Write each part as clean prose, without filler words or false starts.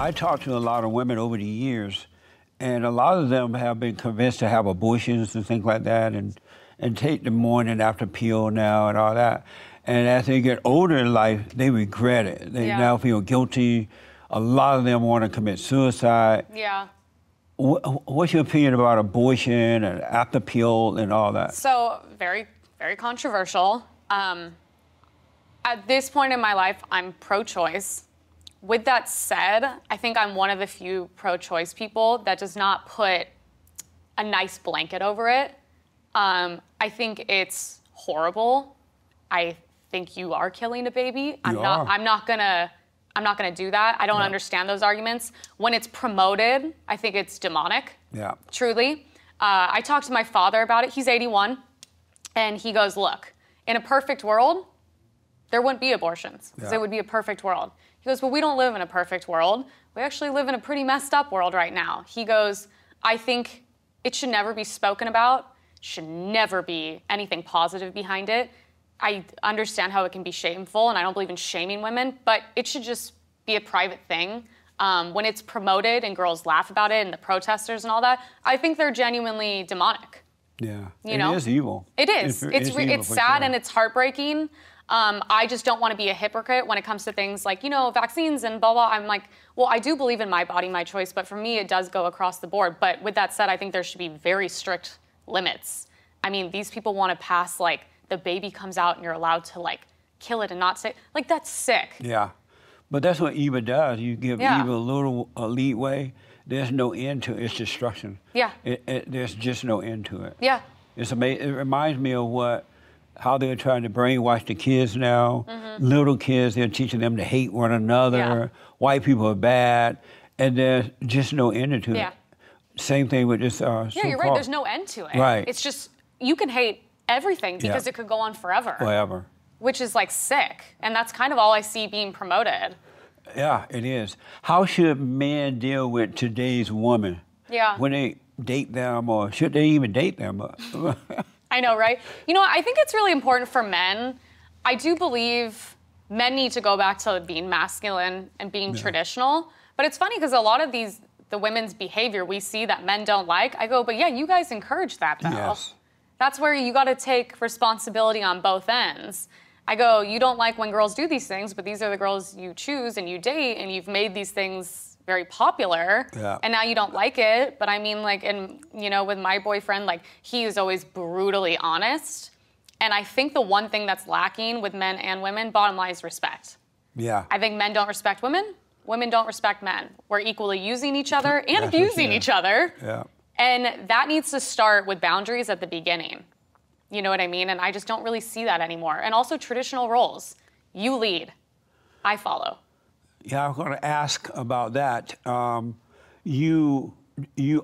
I talked to a lot of women over the years, and a lot of them have been convinced to have abortions and things like that, and take the morning after pill now and all that. And as they get older in life, they regret it. They now feel guilty. A lot of them want to commit suicide. Yeah. What's your opinion about abortion and after pill and all that? So, very, very controversial. At this point in my life, I'm pro-choice. With that said, I think I'm one of the few pro-choice people that does not put a nice blanket over it. I think it's horrible. I think you are killing a baby. I'm not gonna do that. I don't understand those arguments. When it's promoted, I think it's demonic. Yeah. Truly. I talked to my father about it. He's 81, and he goes, "Look, in a perfect world, there wouldn't be abortions because it would be a perfect world." He goes, "Well, we don't live in a perfect world. We actually live in a pretty messed up world right now." He goes, "I think it should never be spoken about. Should never be anything positive behind it. I understand how it can be shameful, and I don't believe in shaming women, but it should just be a private thing. When it's promoted and girls laugh about it and the protesters and all that, I think they're genuinely demonic." Yeah, you know? It is evil. It is. It's sad and it's heartbreaking. I just don't want to be a hypocrite when it comes to things like, vaccines and blah, blah. I'm like, well, I do believe in my body, my choice, but for me, it does go across the board. But with that said, I think there should be very strict limits. I mean, these people want to pass, like, the baby comes out and you're allowed to, like, kill it and not say, like, that's sick. Yeah, but that's what Eva does. You give Eva a little leeway. There's no end to its destruction. Yeah. There's just no end to it. Yeah. It's amazing. It reminds me of how they're trying to brainwash the kids now. Little kids, they're teaching them to hate one another. Yeah. White people are bad, and there's just no end to it. Same thing with this. Yeah, you're right. There's no end to it. Right. It's just, you can hate everything because it could go on forever. Forever. Which is, like, sick. And that's kind of all I see being promoted. Yeah, it is. How should men deal with today's woman? Yeah. When they date them, or should they even date them? I know, right? I think it's really important for men. I do believe men need to go back to being masculine and being traditional. But it's funny because a lot of the women's behavior we see that men don't like, I go, but yeah, you guys encourage that though. Yes. That's where you got to take responsibility on both ends. I go, you don't like when girls do these things, but these are the girls you choose and you date, and you've made these things very popular, and now you don't like it. But I mean, like, with my boyfriend, like, he is always brutally honest. And I think the one thing that's lacking with men and women, bottom line, is respect. Yeah. I think men don't respect women. Women don't respect men. We're equally using each other and abusing each other. Yeah. And that needs to start with boundaries at the beginning. You know what I mean? And I just don't really see that anymore. And also traditional roles. You lead, I follow. Yeah, I'm going to ask about that. You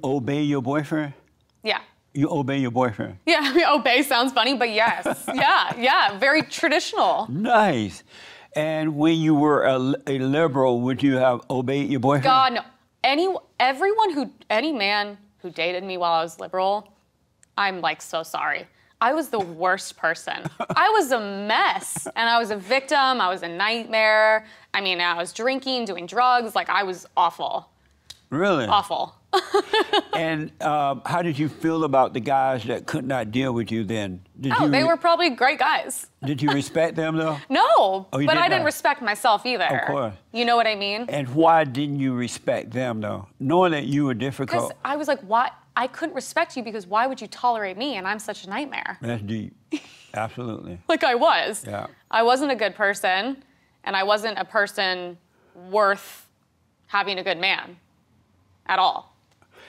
obey your boyfriend? Yeah. You obey your boyfriend? Yeah, obey sounds funny, but yes. yeah, very traditional. Nice. And when you were a liberal, would you have obeyed your boyfriend? God, no. Any man who dated me while I was liberal, I'm, like, so sorry. I was the worst person. I was a mess, and I was a victim. I was a nightmare. I mean, I was drinking, doing drugs. Like, I was awful. Really? Awful. And how did you feel about the guys that could not deal with you then? They were probably great guys. Did you respect them, though? No, but I didn't respect myself either. Of course. You know what I mean? And why didn't you respect them, though? Knowing that you were difficult. Because I was like, why? I couldn't respect you because why would you tolerate me and I'm such a nightmare? That's deep. Absolutely. Like I was. Yeah. I wasn't a good person, and I wasn't a person worth having a good man at all.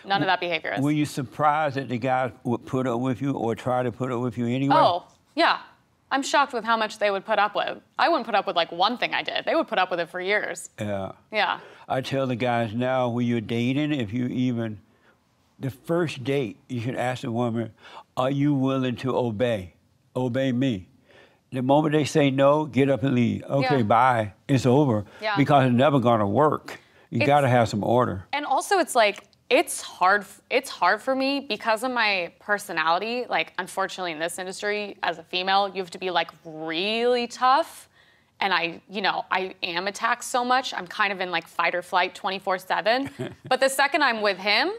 None of that behavior is. Were you surprised that the guys would put up with you or try to put up with you anyway? Oh, yeah. I'm shocked with how much they would put up with. I wouldn't put up with, like, one thing I did. They would put up with it for years. Yeah. Yeah. I tell the guys now, when you're dating, the first date, you should ask the woman, are you willing to obey? Obey me. The moment they say no, get up and leave. Okay, bye. It's over. Yeah. Because it's never going to work. You got to have some order. And also, it's like, it's hard for me because of my personality. Like, unfortunately, in this industry, as a female, you have to be, like, really tough. and I am attacked so much, I'm kind of in like fight or flight 24/7. But the second I'm with him,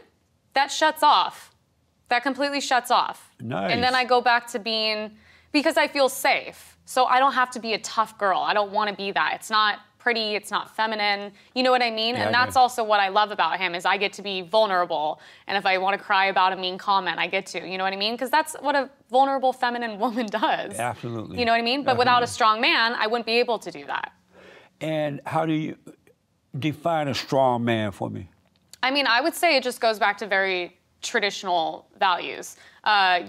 that shuts off. That completely shuts off. Nice. And then I go back to being, because I feel safe. So I don't have to be a tough girl. I don't want to be that. It's not pretty, it's not feminine. You know what I mean? Yeah, and that's also what I love about him, is I get to be vulnerable. And if I want to cry about a mean comment, I get to. You know what I mean? Because that's what a vulnerable feminine woman does. Absolutely. You know what I mean? But without a strong man, I wouldn't be able to do that. And how do you define a strong man for me? I mean, I would say it just goes back to very traditional values.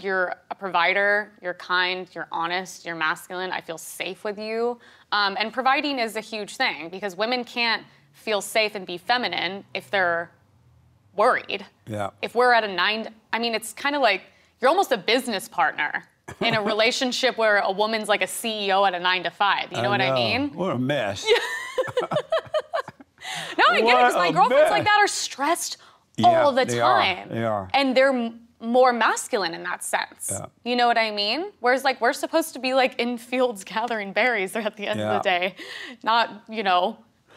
You're a provider, you're kind, you're honest, you're masculine, I feel safe with you. And providing is a huge thing, because women can't feel safe and be feminine if they're worried. Yeah. If we're at a 9, I mean, it's kind of like you're almost a business partner in a relationship where a woman's like a CEO at a 9 to 5. You know what I mean? What a mess. No, I get it, because my girlfriends mess. like that are stressed all the time. They are. And they're more masculine in that sense. Yeah. You know what I mean? Whereas like we're supposed to be like in fields gathering berries at the end of the day, not,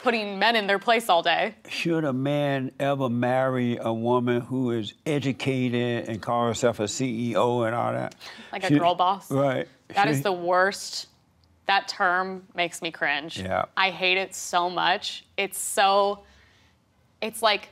putting men in their place all day. Should a man ever marry a woman who is educated and call herself a CEO and all that? Like a girl boss? Right. That is the worst. That term makes me cringe. Yeah. I hate it so much. It's like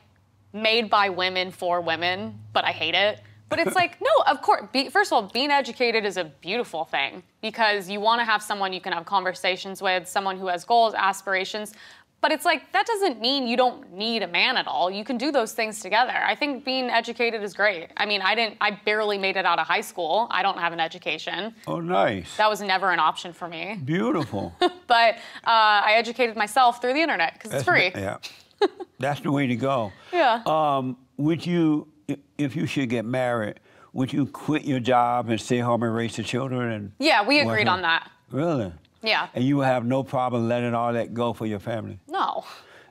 made by women for women, but I hate it. But it's like, no, of course, first of all, being educated is a beautiful thing, because you want to have someone you can have conversations with, someone who has goals, aspirations. But it's like, that doesn't mean you don't need a man at all. You can do those things together. I think being educated is great. I mean, I barely made it out of high school. I don't have an education. Oh, nice. That was never an option for me. Beautiful. But I educated myself through the internet, because it's free. Yeah. That's the way to go. Yeah. Would you, if you should get married, would you quit your job and stay home and raise the children? And Yeah, we agreed on that. Really? Yeah. And you have no problem letting all that go for your family? No.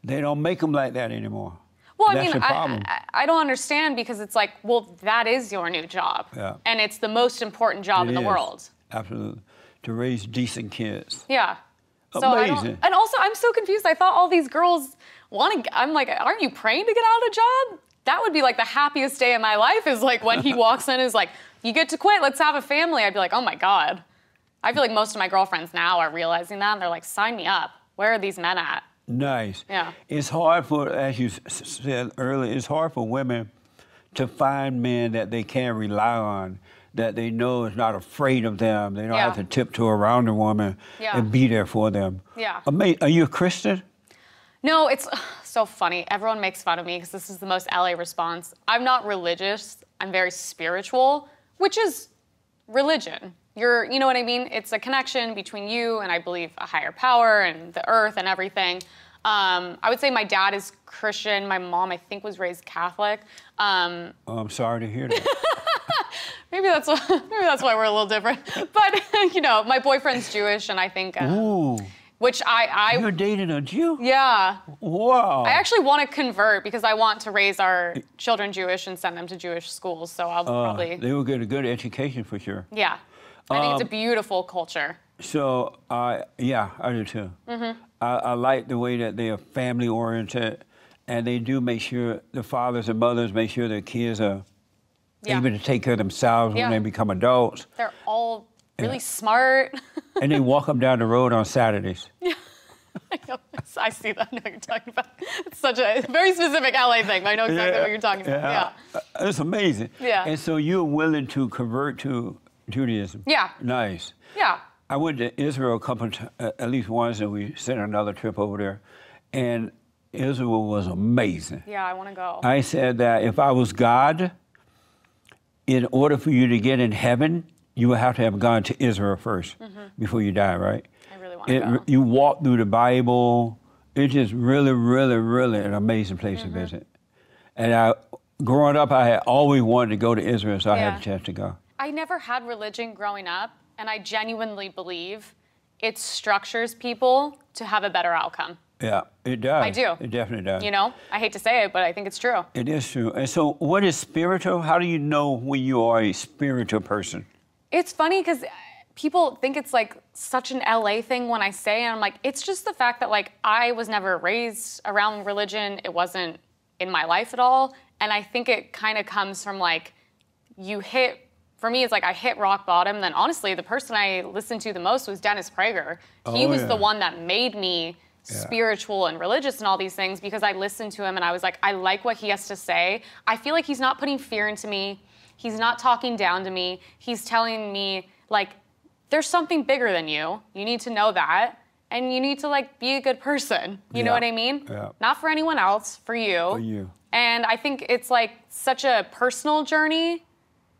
They don't make them like that anymore. Well, I That's mean, the problem. I don't understand, because it's like, well, that is your new job. Yeah. And it's the most important job in the is. world. Absolutely. To raise decent kids. Yeah. So Amazing. and also, I'm so confused. I thought all these girls I'm like, aren't you praying to get out of a job? That would be like the happiest day of my life, is like when he walks in and is like, you get to quit, let's have a family. I'd be like, oh my God. I feel like most of my girlfriends now are realizing that, and they're like, sign me up. Where are these men at? Nice. Yeah. It's hard for, as you said earlier, it's hard for women to find men that they can rely on, that they know is not afraid of them. They don't have to tiptoe around a woman and be there for them. Yeah. Are you a Christian? No, it's so funny. Everyone makes fun of me because this is the most LA response. I'm not religious. I'm very spiritual, which is religion. You know what I mean? It's a connection between you and, I believe, a higher power and the earth and everything. I would say my dad is Christian. My mom, I think, was raised Catholic. Oh, I'm sorry to hear that. Maybe that's why we're a little different. But my boyfriend's Jewish, and I think. Ooh. Which You're dating a Jew? Yeah. Wow. I actually want to convert, because I want to raise our children Jewish and send them to Jewish schools. So I'll probably. They will get a good education for sure. Yeah. I think it's a beautiful culture. So, yeah, I do too. Mm-hmm. I like the way that they are family oriented, and they do make sure the fathers and mothers make sure their kids are able to take care of themselves when they become adults. They're all really smart. And they walk them down the road on Saturdays. Yeah. I see that. I know what you're talking about. It's such a very specific LA thing, but I know exactly what you're talking about. Yeah. It's amazing. Yeah. And so you're willing to convert to Judaism? Yeah. Nice. Yeah. I went to Israel a couple of at least once, and we sent another trip over there. And Israel was amazing. Yeah, I want to go. I said that if I was God, in order for you to get in heaven, you would have to have gone to Israel first before you die, right? I really want to go. You walk through the Bible. It's just really, really, really an amazing place to visit. And growing up, I had always wanted to go to Israel, so I had a chance to go. I never had religion growing up, and I genuinely believe it structures people to have a better outcome. Yeah, it does. I do. It definitely does. I hate to say it, but I think it's true. It is true. And so what is spiritual? How do you know when you are a spiritual person? It's funny because people think it's like such an LA thing when I say, and I'm like, it's just the fact that like I was never raised around religion. It wasn't in my life at all. And I think it kind of comes from like, for me, it's like I hit rock bottom. Then honestly, the person I listened to the most was Dennis Prager. He was the one that made me spiritual and religious and all these things, because I listened to him and I was like, I like what he has to say. I feel like he's not putting fear into me. He's not talking down to me. He's telling me like, there's something bigger than you. You need to know that. And you need to like be a good person. You know what I mean? Yeah. Not for anyone else, for you. For you. And I think it's like such a personal journey.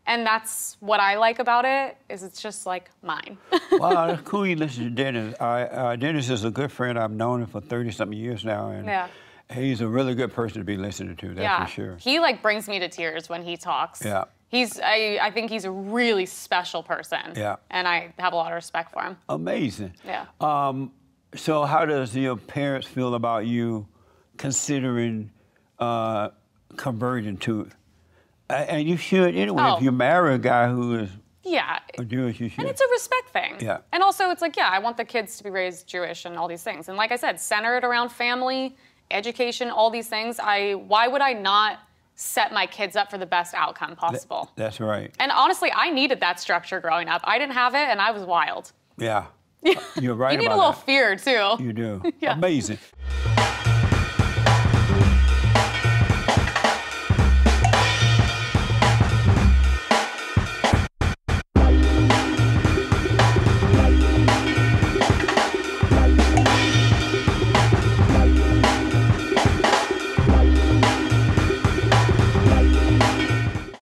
And that's what I like about it, is it's just like mine. Wow, it's cool you listen to Dennis. Dennis is a good friend. I've known him for 30-something years now. And he's a really good person to be listening to, that's for sure. He like brings me to tears when he talks. Yeah. I think he's a really special person. Yeah. And I have a lot of respect for him. Amazing. Yeah. So how does your parents feel about you considering converting to it? And you should anyway. If you marry a guy who is Jewish, you should. And it's a respect thing. Yeah. And also it's like, I want the kids to be raised Jewish and all these things. And like I said, centered around family, education, all these things. Why would I not set my kids up for the best outcome possible? That's right. And honestly, I needed that structure growing up. I didn't have it, and I was wild. Yeah. You're right about that. You need a little fear, too. You do. Amazing.